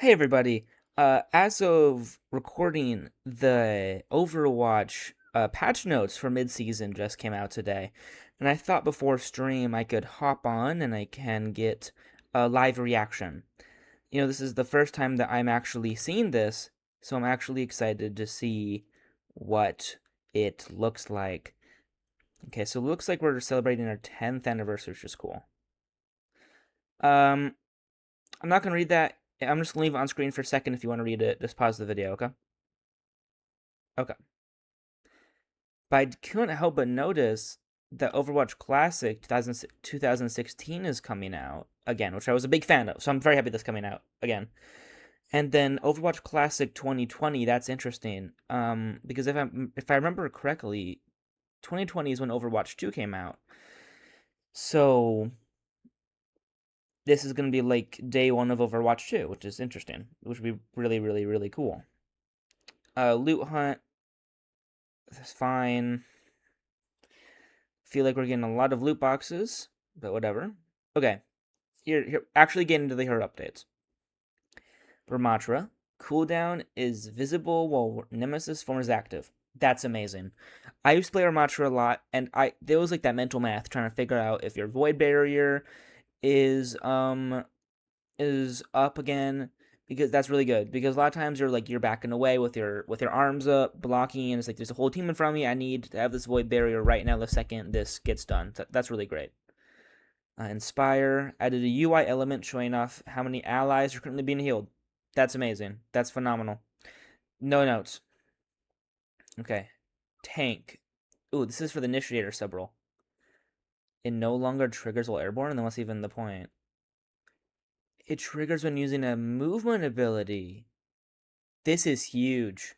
Hey everybody. As of recording, the Overwatch patch notes for midseason just came out today, and I thought before stream I could hop on and I can get a live reaction. This is the first time that I'm actually seeing this, so I'm actually excited to see what it looks like. Okay, so it looks like we're celebrating our 10th anniversary, which is cool. Um, I'm not gonna read that. I'm just gonna leave it on screen for a second. If you want to read it, just pause the video, okay? Okay. But I couldn't help but notice that Overwatch Classic 2016 is coming out again, which I was a big fan of. So I'm very happy that's coming out again. And then Overwatch Classic 2020, that's interesting. Because if I remember correctly, 2020 is when Overwatch 2 came out. So this is gonna be like day one of Overwatch 2, which is interesting, which would be really, really, really cool. Loot hunt, that's fine. Feel like we're getting a lot of loot boxes, but whatever. Okay, here actually getting into the hero updates. Ramatra, cooldown is visible while Nemesis form is active. That's amazing. I used to play Ramatra a lot, and there was like that mental math trying to figure out if your void barrier is up again, because that's really good, because a lot of times you're backing away with your arms up blocking, and it's like there's a whole team in front of me. I need to have this void barrier right now the second this gets done. That's really great. Inspire added a UI element showing off how many allies are currently being healed. That's amazing. That's phenomenal. No notes. Okay. Tank. Ooh, this is for the initiator subrole. It no longer triggers while airborne, and then what's even the point? It triggers when using a movement ability. This is huge.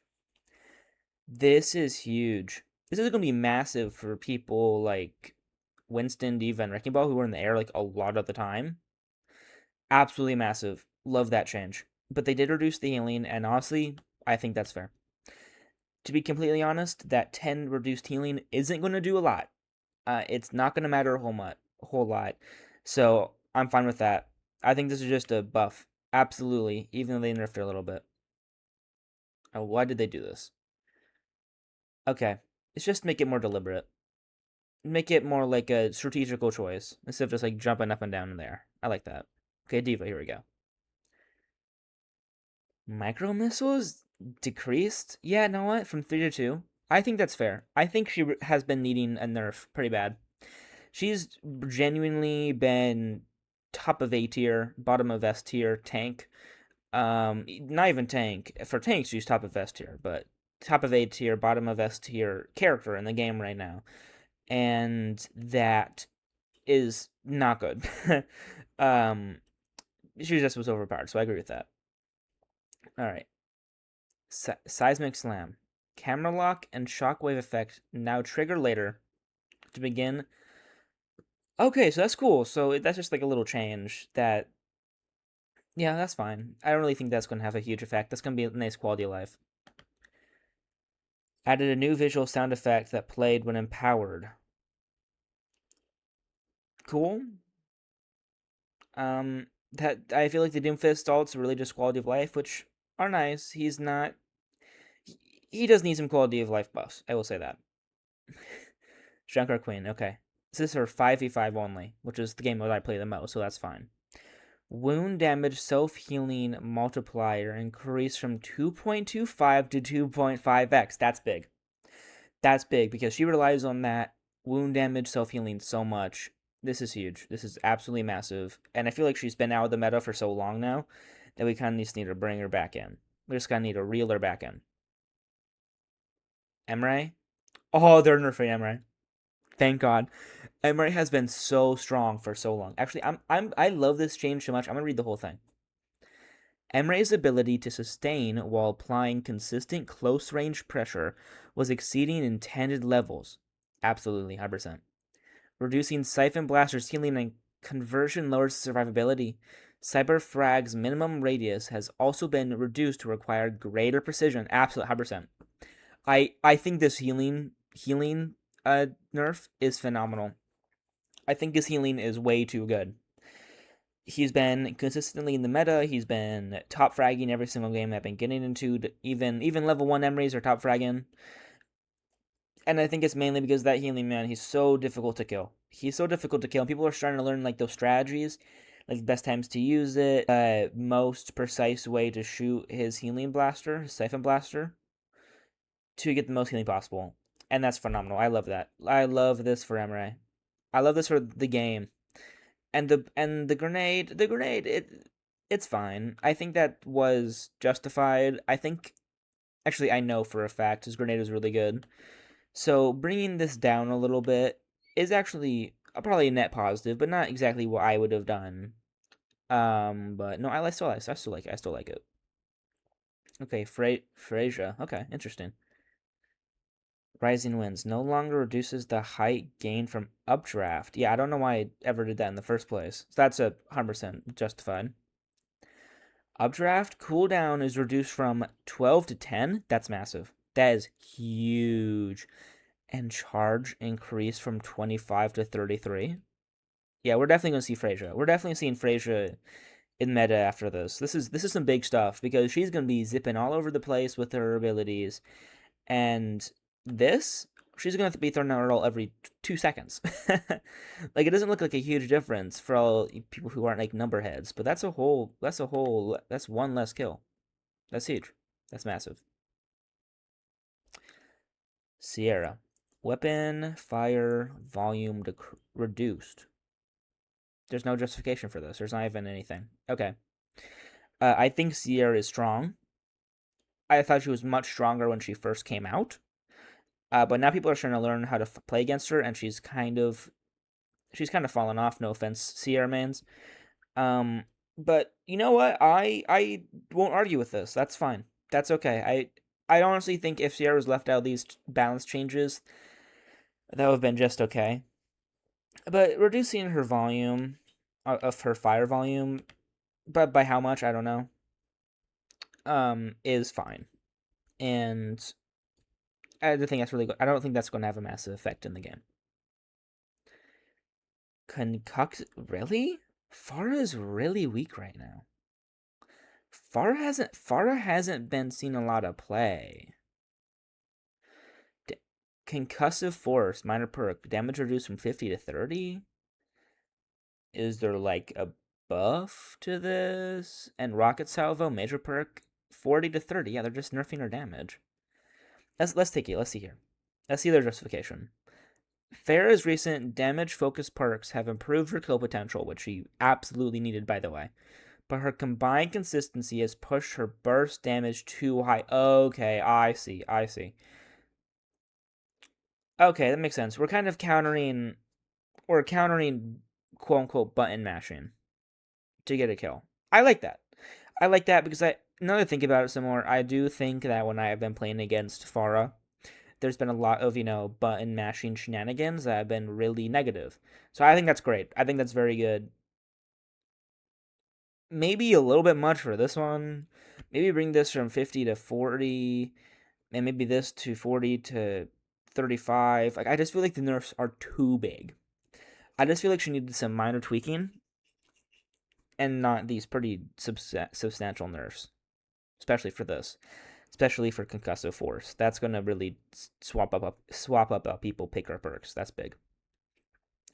This is huge. This is going to be massive for people like Winston, D.Va, and Wrecking Ball, who are in the air like a lot of the time. Absolutely massive. Love that change. But they did reduce the healing, and honestly, I think that's fair. To be completely honest, that 10 reduced healing isn't going to do a lot. It's not going to matter a whole lot. So I'm fine with that. I think this is just a buff. Absolutely, even though they nerfed it a little bit. Oh, why did they do this? Okay, it's just make it more deliberate. Make it more like a strategical choice instead of just like jumping up and down in there. I like that. Okay, D.Va, here we go. Micro missiles decreased? Yeah, you know what? From 3 to 2. I think that's fair. I think she has been needing a nerf pretty bad. She's genuinely been top of A tier, bottom of S tier tank. Not even tank. For tanks, she's top of S tier, but top of A tier, bottom of S tier character in the game right now. And that is not good. um, she just was overpowered, so I agree with that. All right. Seismic Slam. Camera lock and shockwave effect now trigger later to begin. Okay, so that's cool. So that's just like a little change that, yeah, that's fine. I don't really think that's going to have a huge effect. That's going to be a nice quality of life. Added a new visual sound effect that played when empowered. Cool. That I feel like the Doomfist ults are really just quality of life, which are nice. He's not. He does need some quality of life buffs. I will say that. Shankar Queen. Okay. This is for 5v5 only, which is the game mode I play the most, so that's fine. Wound damage self-healing multiplier increased from 2.25 to 2.5x. That's big. That's big because she relies on that wound damage self-healing so much. This is huge. This is absolutely massive. And I feel like she's been out of the meta for so long now that we kind of just need to bring her back in. We just kind of need to reel her back in. Emre? Oh, they're nerfing Emre. Thank God. Emre has been so strong for so long. Actually, I love this change so much. I'm gonna read the whole thing. Emre's ability to sustain while applying consistent close range pressure was exceeding intended levels. Absolutely, 100%. Reducing Siphon Blaster's healing and conversion lowers survivability. Cyber Frag's minimum radius has also been reduced to require greater precision. Absolutely, 100%. I think this healing nerf is phenomenal. I think his healing is way too good. He's been consistently in the meta. He's been top fragging every single game I've been getting into. Even level 1 Emerys are top fragging. And I think it's mainly because that healing man, he's so difficult to kill. He's so difficult to kill. People are starting to learn like those strategies, like best times to use it, most precise way to shoot his healing blaster, his siphon blaster, to get the most healing possible. And that's phenomenal. I love that. I love this for Emery. I love this for the game. And the grenade, it's fine. I think that was justified. I think actually I know for a fact his grenade was really good. So bringing this down a little bit is actually probably a net positive, but not exactly what I would have done. But no, I still like it. I still like it. Okay, Freyja. Okay, interesting. Rising Winds no longer reduces the height gain from updraft. Yeah, I don't know why I ever did that in the first place. So that's 100% justified. Updraft cooldown is reduced from 12 to 10. That's massive. That is huge. And charge increase from 25 to 33. Yeah, we're definitely gonna see Freyja. We're definitely seeing Freyja in meta after this. This is some big stuff because she's gonna be zipping all over the place with her abilities, and this she's gonna have to be throwing out her ult every 2 seconds. Like it doesn't look like a huge difference for all people who aren't like number heads, but that's one less kill. That's huge. That's massive. Sierra. Weapon fire volume reduced. There's no justification for this. There's not even anything. Okay. I think Sierra is strong. I thought she was much stronger when she first came out. But now people are starting to learn how to play against her, and she's kind of fallen off. No offense, Sierra mains. But you know what? I won't argue with this. That's fine. That's okay. I honestly think if Sierra was left out of these balance changes, that would have been just okay. But reducing her volume of her fire volume, but by how much I don't know. Is fine, and I think that's really good. I don't think that's going to have a massive effect in the game. Really? Pharah is really weak right now. Pharah hasn't been seen a lot of play. Concussive Force, minor perk, damage reduced from 50 to 30. Is there like a buff to this? And Rocket Salvo, major perk, 40 to 30. Yeah, they're just nerfing her damage. Let's take it. Let's see here. Let's see their justification. Pharah's recent damage-focused perks have improved her kill potential, which she absolutely needed, by the way. But her combined consistency has pushed her burst damage too high. Okay, I see. Okay, that makes sense. We're countering quote-unquote button mashing to get a kill. I like that. I like that because now that I think about it some more, I do think that when I have been playing against Pharah, there's been a lot of, button mashing shenanigans that have been really negative. So I think that's great. I think that's very good. Maybe a little bit much for this one. Maybe bring this from 50 to 40, and maybe this to 40 to 35. Like, I just feel like the nerfs are too big. I just feel like she needed some minor tweaking and not these pretty substantial nerfs, especially for this. Especially for concussive force. That's gonna really swap up how people pick our perks. That's big.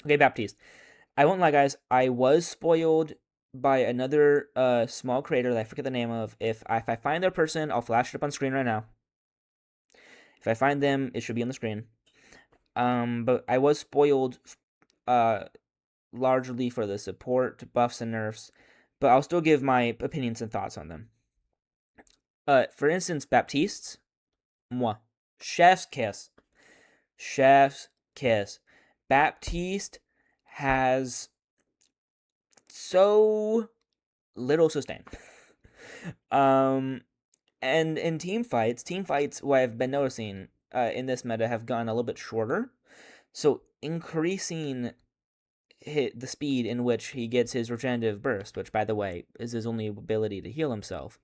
Okay, Baptiste. I won't lie, guys. I was spoiled by another small creator that I forget the name of. If I find their person, I'll flash it up on screen right now. If I find them, it should be on the screen. But I was spoiled largely for the support, buffs, and nerfs. But I'll still give my opinions and thoughts on them. For instance, Baptiste, moi, chef's kiss, chef's kiss. Baptiste has so little sustain. And in team fights, what I've been noticing in this meta have gone a little bit shorter. So increasing the speed in which he gets his regenerative burst, which by the way is his only ability to heal himself,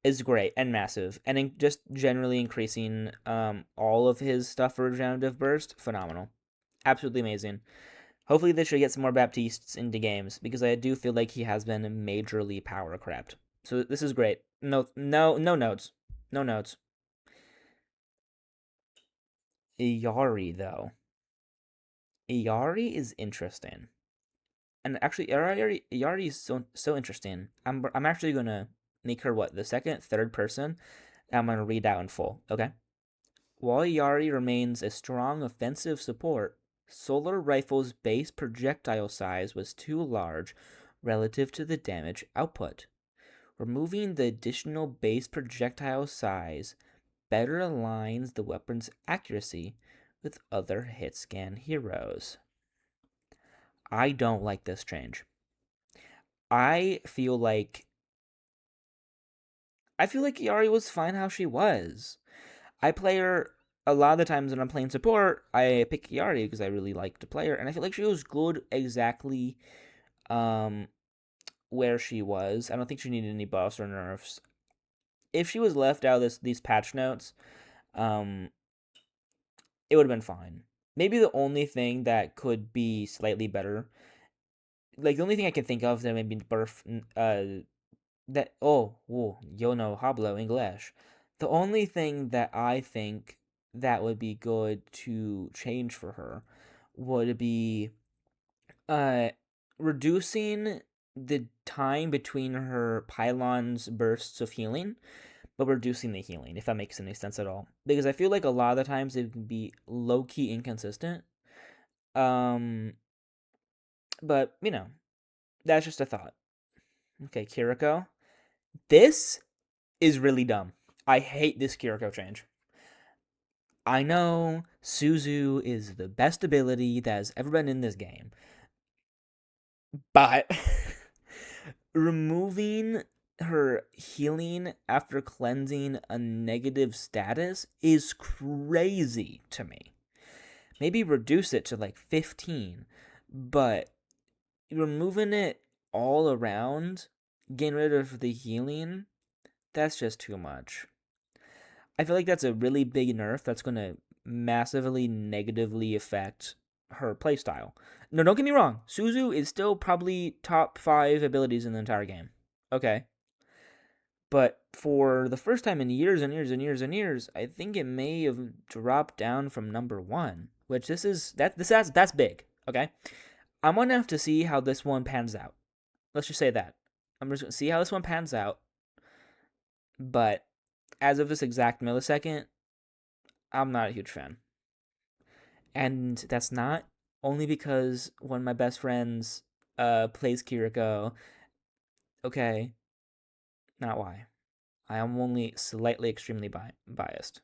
is great and massive, and just generally increasing all of his stuff for regenerative burst, phenomenal, absolutely amazing. Hopefully, they should get some more Baptistes into games because I do feel like he has been majorly power crapped. So this is great. No, no, no notes. No notes. Iyari though. Iyari is interesting, and actually, Iyari is so interesting. I'm actually gonna make her what the second, third person. I'm gonna read out in full. Okay. While Iyari remains a strong offensive support, Solar Rifle's base projectile size was too large relative to the damage output. Removing the additional base projectile size better aligns the weapon's accuracy with other hit scan heroes. I don't like this change. I feel like Iyari was fine how she was. I play her a lot of the times when I'm playing support. I pick Iyari because I really like to play her, and I feel like she was good exactly um, where she was. I don't think she needed any buffs or nerfs. If she was left out of these patch notes, um, it would have been fine. Maybe the only thing that could be slightly better, like the only thing I can think of that maybe birth, that yo no hablo English. The only thing that I think that would be good to change for her would be uh reducing the time between her pylons bursts of healing, but reducing the healing, if that makes any sense at all. Because I feel like a lot of the times it can be low key inconsistent. Um but that's just a thought. Okay, Kiriko. This is really dumb. I hate this Kiriko change. I know Suzu is the best ability that has ever been in this game, but removing her healing after cleansing a negative status is crazy to me. Maybe reduce it to like 15, but removing it all around, getting rid of the healing, that's just too much. I feel like that's a really big nerf that's going to massively negatively affect her playstyle. No, don't get me wrong. Suzu is still probably top 5 abilities in the entire game. Okay. But for the first time in years and years and years and years, I think it may have dropped down from number 1, which that's big, okay? I'm going to have to see how this one pans out. Let's just say that. I'm just going to see how this one pans out. But as of this exact millisecond, I'm not a huge fan. And that's not only because one of my best friends plays Kiriko. Okay, not why. I am only slightly extremely biased.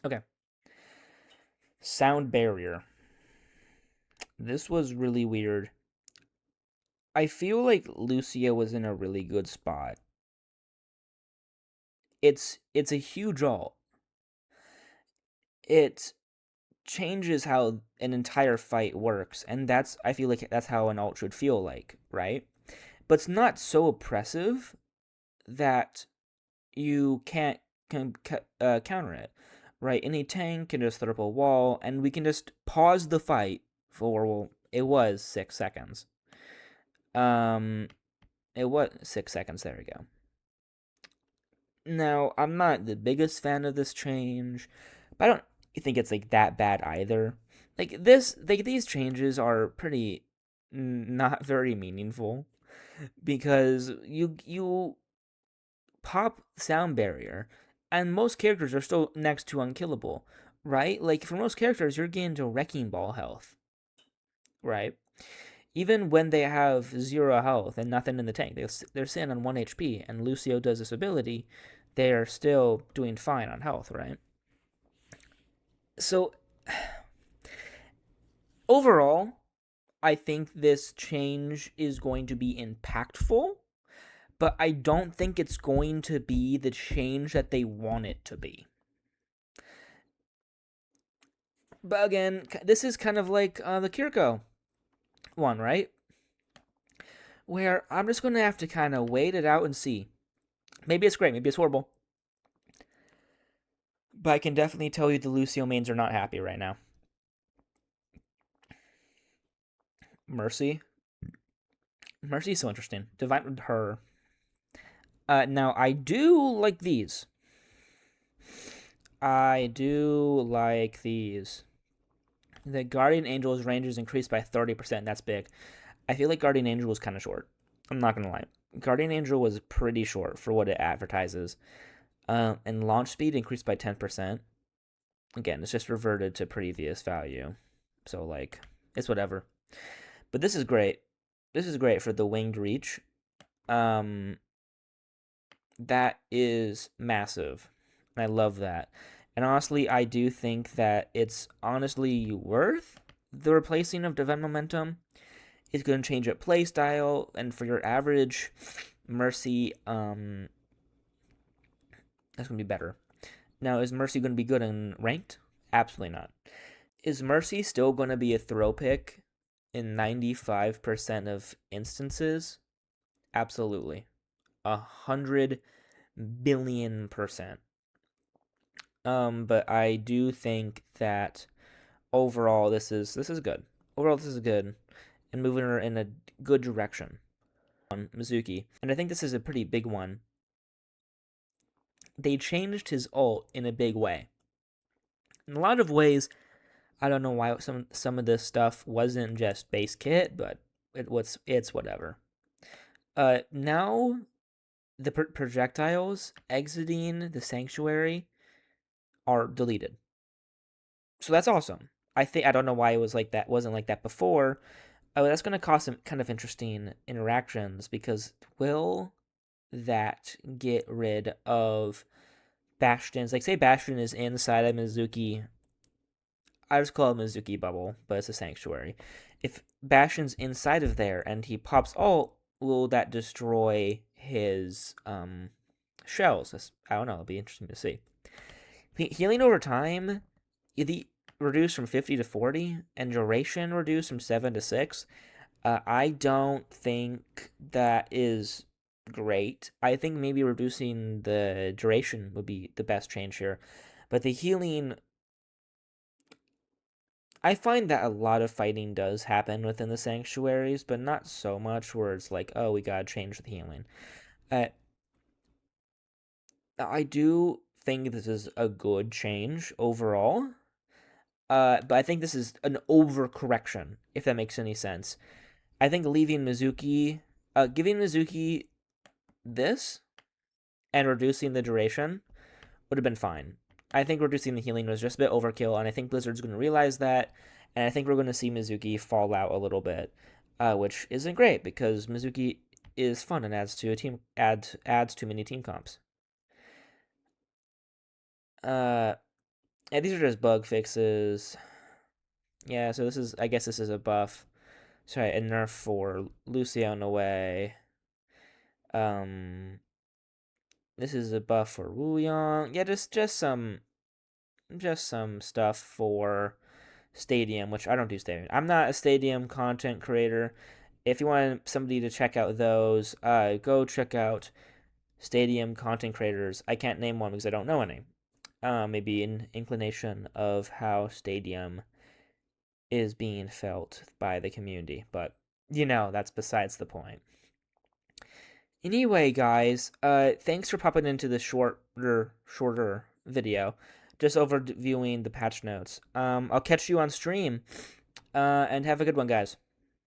Okay. Sound barrier. This was really weird. I feel like Lucio was in a really good spot. It's a huge ult. It changes how an entire fight works, and I feel like that's how an ult should feel like, right? But it's not so oppressive that you can't counter it, right? Any tank can just throw up a wall, and we can just pause the fight for, well, it was 6 seconds. Um, it was 6 seconds. There we go. Now, I'm not the biggest fan of this change, but I don't think it's like that bad either. These changes are pretty not very meaningful because you pop sound barrier, and most characters are still next to unkillable, right? Like for most characters, you're getting to wrecking ball health, right? Even when they have 0 health and nothing in the tank, they're sitting on 1 HP, and Lucio does this ability, they are still doing fine on health, right? So overall, I think this change is going to be impactful, but I don't think it's going to be the change that they want it to be. But again, this is kind of like the Kiriko one, right? Where I'm just going to have to kind of wait it out and see. Maybe it's great, maybe it's horrible. But I can definitely tell you the Lucio mains are not happy right now. Mercy. Mercy's so interesting. Divine her. Now I do like these. I do like these. The Guardian Angel's range is increased by 30%. That's big. I feel like Guardian Angel was kind of short. I'm not gonna lie. Guardian Angel was pretty short for what it advertises. And launch speed increased by 10%. Again, it's just reverted to previous value. So, like, it's whatever. But this is great. This is great for the winged reach. That is massive. I love that. And honestly, I do think that it's honestly worth the replacing of Divine Momentum. It's going to change up play style, and for your average Mercy, that's going to be better. Now, is Mercy going to be good in ranked? Absolutely not. Is Mercy still going to be a throw pick in 95% of instances? Absolutely. 100 billion%. But I do think that overall this is good. Overall this is good, and moving her in a good direction. On Mizuki, and I think this is a pretty big one. They changed his ult in a big way. In a lot of ways, I don't know why some of this stuff wasn't just base kit, but it's whatever. Now the projectiles exiting the sanctuary are deleted. So that's awesome. I don't know why it was like that, wasn't like that before. That's going to cause some kind of interesting interactions, because will that get rid of Bastions? Like, say Bastion is inside of Mizuki. I just call it Mizuki bubble, but it's a sanctuary. If Bastion's inside of there and he pops ult, will that destroy his shells? I don't know. It'll be interesting to see. Healing over time, the reduced from 50 to 40, and duration reduced from 7 to 6. I don't think that is great. I think maybe reducing the duration would be the best change here. But the healing, I find that a lot of fighting does happen within the sanctuaries, but not so much where it's like, oh, we gotta change the healing. I do think this is a good change overall. But I think this is an overcorrection, if that makes any sense. I think leaving Mizuki, giving Mizuki this and reducing the duration would have been fine. I think reducing the healing was just a bit overkill, and I think Blizzard's going to realize that, and I think we're going to see Mizuki fall out a little bit, which isn't great because Mizuki is fun and adds to many team comps. Yeah, these are just bug fixes. Yeah, so I guess this is a buff. Sorry, a nerf for Lucio in a way. This is a buff for Wooyong. Yeah, just some stuff for Stadium, which I don't do Stadium. I'm not a Stadium content creator. If you want somebody to check out those, go check out Stadium content creators. I can't name one because I don't know any. Maybe an inclination of how Stadium is being felt by the community, but that's besides the point. Anyway, guys, thanks for popping into this shorter video, just overviewing the patch notes. I'll catch you on stream, and have a good one, guys.